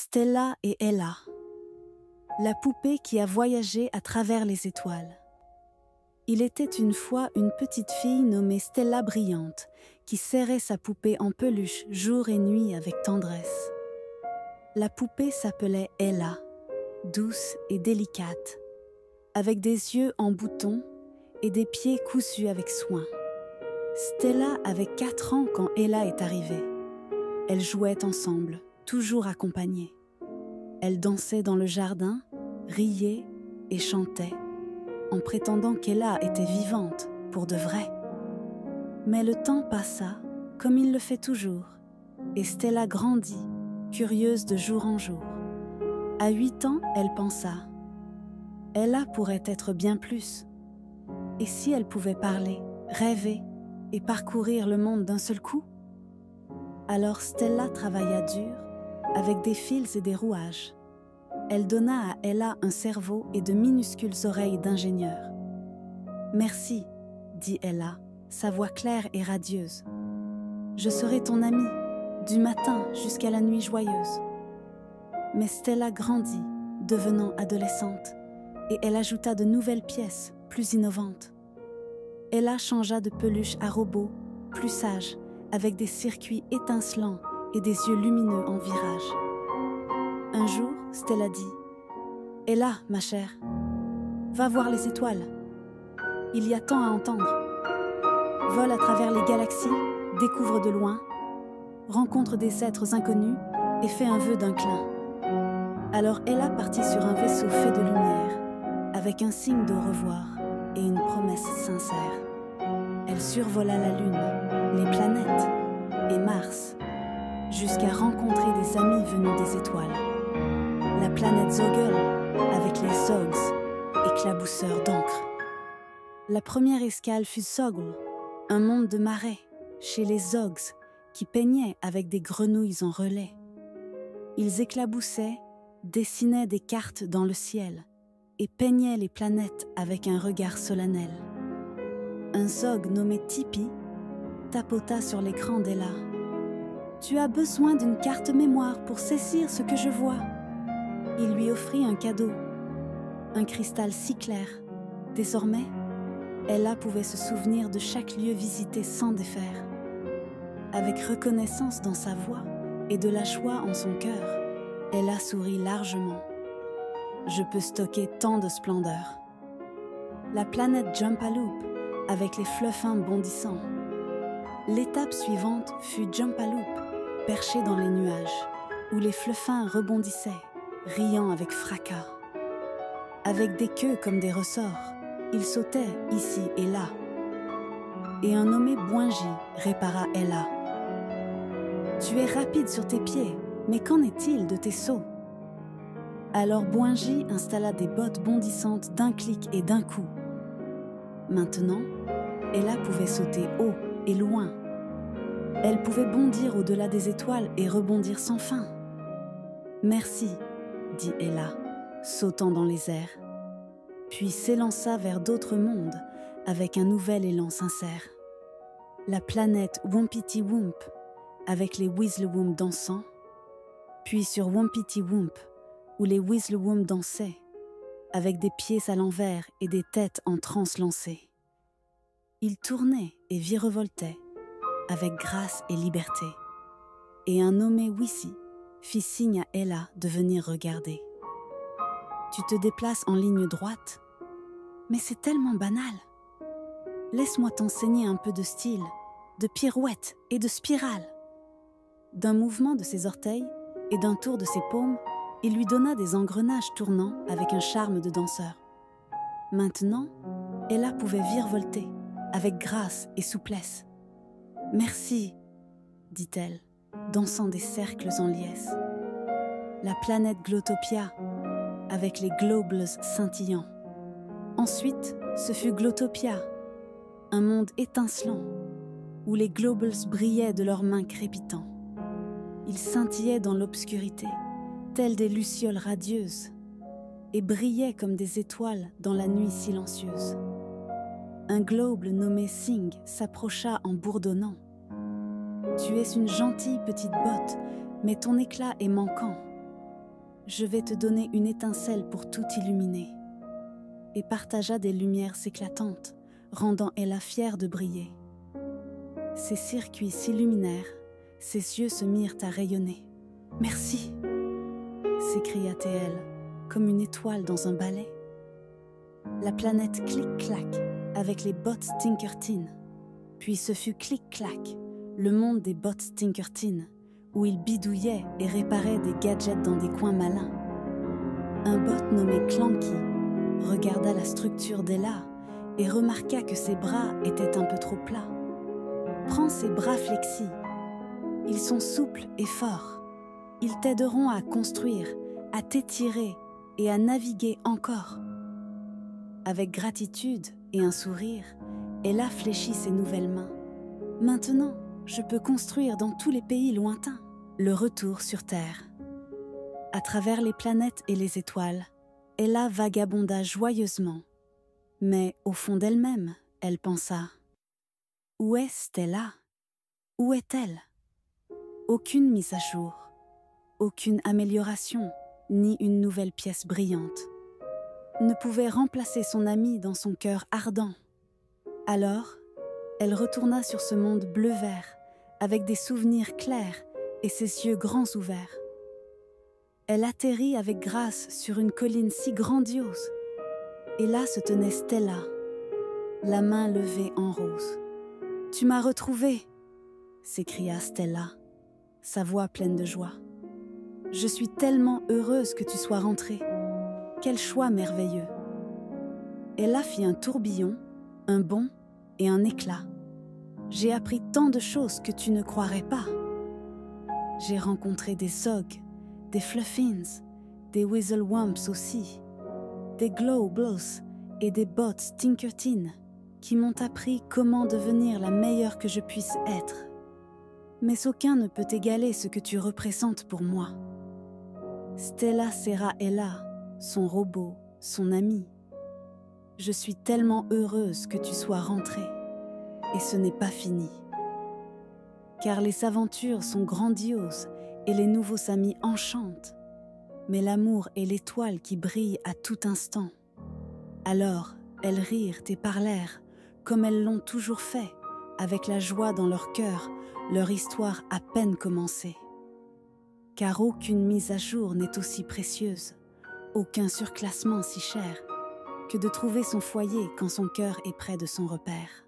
Stella et Ella, la poupée qui a voyagé à travers les étoiles. Il était une fois une petite fille nommée Stella Brillante qui serrait sa poupée en peluche jour et nuit avec tendresse. La poupée s'appelait Ella, douce et délicate, avec des yeux en bouton et des pieds cousus avec soin. Stella avait 4 ans quand Ella est arrivée. Elles jouaient ensemble, toujours accompagnées. Elles dansaient dans le jardin, riaient et chantaient, en prétendant qu'Ella était vivante, pour de vrai. Mais le temps passa, comme il le fait toujours, et Stella grandit, curieuse de jour en jour. À 8 ans, elle pensa « Ella pourrait être bien plus. Et si elle pouvait parler, rêver et parcourir le monde d'un seul coup ?» Alors Stella travailla dur, avec des fils et des rouages. Elle donna à Ella un cerveau et de minuscules oreilles d'ingénieur. « Merci, » dit Ella, sa voix claire et radieuse. « Je serai ton amie, du matin jusqu'à la nuit joyeuse. » Mais Stella grandit, devenant adolescente, et elle ajouta de nouvelles pièces, plus innovantes. Ella changea de peluche à robot, plus sage, avec des circuits étincelants et des yeux lumineux en virage. Un jour, Stella dit « Ella, ma chère, va voir les étoiles. Il y a tant à entendre. Vole à travers les galaxies, découvre de loin, rencontre des êtres inconnus et fais un vœu d'un clin. » Alors Ella partit sur un vaisseau fait de lumière, avec un signe d'au revoir et une promesse sincère. Elle survola la Lune, les planètes et Mars, jusqu'à rencontrer des amis venus des étoiles. La planète Zoggle, avec les Zogs, éclabousseurs d'encre. La première escale fut Zoggle, un monde de marais, chez les Zogs, qui peignaient avec des grenouilles en relais. Ils éclaboussaient, dessinaient des cartes dans le ciel et peignaient les planètes avec un regard solennel. Un Zog nommé Tipi tapota sur l'écran d'Ella. « Tu as besoin d'une carte mémoire pour saisir ce que je vois. » Il lui offrit un cadeau, un cristal si clair. Désormais, Ella pouvait se souvenir de chaque lieu visité sans défaire. Avec reconnaissance dans sa voix et de la joie en son cœur, Ella sourit largement. « Je peux stocker tant de splendeur. » La planète Jumpaloop, avec les fluffins bondissants. L'étape suivante fut Jumpaloop, perché dans les nuages, où les fluffins rebondissaient, riant avec fracas. Avec des queues comme des ressorts, ils sautaient ici et là. Et un nommé Boingy répara Ella. « Tu es rapide sur tes pieds, mais qu'en est-il de tes sauts ?» Alors Boingy installa des bottes bondissantes d'un clic et d'un coup. Maintenant, Ella pouvait sauter haut et loin. Elle pouvait bondir au-delà des étoiles et rebondir sans fin. « Merci, » dit Ella, sautant dans les airs, puis s'élança vers d'autres mondes avec un nouvel élan sincère. La planète Wumpity Wump, avec les Wizzlewump dansant, puis sur Wumpity Wump, où les Wizzlewump dansaient, avec des pieds à l'envers et des têtes en transe lancées. Ils tournaient et virevoltaient, avec grâce et liberté, et un nommé Wissy fit signe à Ella de venir regarder. « Tu te déplaces en ligne droite, mais c'est tellement banal. Laisse-moi t'enseigner un peu de style, de pirouette et de spirale. » D'un mouvement de ses orteils et d'un tour de ses paumes, il lui donna des engrenages tournants avec un charme de danseur. Maintenant, Ella pouvait virevolter, avec grâce et souplesse. « Merci, » dit-elle, dansant des cercles en liesse. La planète Glottopia, avec les globes scintillants. Ensuite, ce fut Glottopia, un monde étincelant, où les globes brillaient de leurs mains crépitants. Ils scintillaient dans l'obscurité, tels des lucioles radieuses, et brillaient comme des étoiles dans la nuit silencieuse. Un globe nommé Sing s'approcha en bourdonnant. « Tu es une gentille petite botte, mais ton éclat est manquant. je vais te donner une étincelle pour tout illuminer. » Et partagea des lumières éclatantes, rendant Ella fière de briller. Ses circuits s'illuminèrent, ses yeux se mirent à rayonner. « Merci !» s'écria-t-elle, comme une étoile dans un balai. La planète clic-clac avec les bots Tinkertin. Puis ce fut clic-clac, le monde des bots Tinkertin, où ils bidouillaient et réparaient des gadgets dans des coins malins. Un bot nommé Clanky regarda la structure d'Ella et remarqua que ses bras étaient un peu trop plats. « Prends ces bras flexis. Ils sont souples et forts. Ils t'aideront à construire, à t'étirer et à naviguer encore. » Avec gratitude et un sourire, Ella fléchit ses nouvelles mains. « Maintenant, je peux construire dans tous les pays lointains. » Le retour sur Terre. À travers les planètes et les étoiles, Ella vagabonda joyeusement. Mais au fond d'elle-même, elle pensa « Où est Stella? Où est-elle » Aucune mise à jour, aucune amélioration, ni une nouvelle pièce brillante ne pouvait remplacer son amie dans son cœur ardent. Alors, elle retourna sur ce monde bleu-vert, avec des souvenirs clairs et ses yeux grands ouverts. Elle atterrit avec grâce sur une colline si grandiose. Et là se tenait Stella, la main levée en rose. « Tu m'as retrouvée !» s'écria Stella, sa voix pleine de joie. « Je suis tellement heureuse que tu sois rentrée. Quel choix merveilleux !» Ella fit un tourbillon, un bond et un éclat. « J'ai appris tant de choses que tu ne croirais pas. J'ai rencontré des Zogs, des Fluffins, des Weaselwumps aussi, des Glowbles et des Bots Tinkertin qui m'ont appris comment devenir la meilleure que je puisse être. Mais aucun ne peut égaler ce que tu représentes pour moi. » Stella serra Ella, son robot, son ami. « Je suis tellement heureuse que tu sois rentrée, et ce n'est pas fini. Car les aventures sont grandioses et les nouveaux amis enchantent, mais l'amour est l'étoile qui brille à tout instant. » Alors, elles rirent et parlèrent, comme elles l'ont toujours fait, avec la joie dans leur cœur, leur histoire à peine commencée. Car aucune mise à jour n'est aussi précieuse, aucun surclassement si cher, que de trouver son foyer quand son cœur est près de son repère.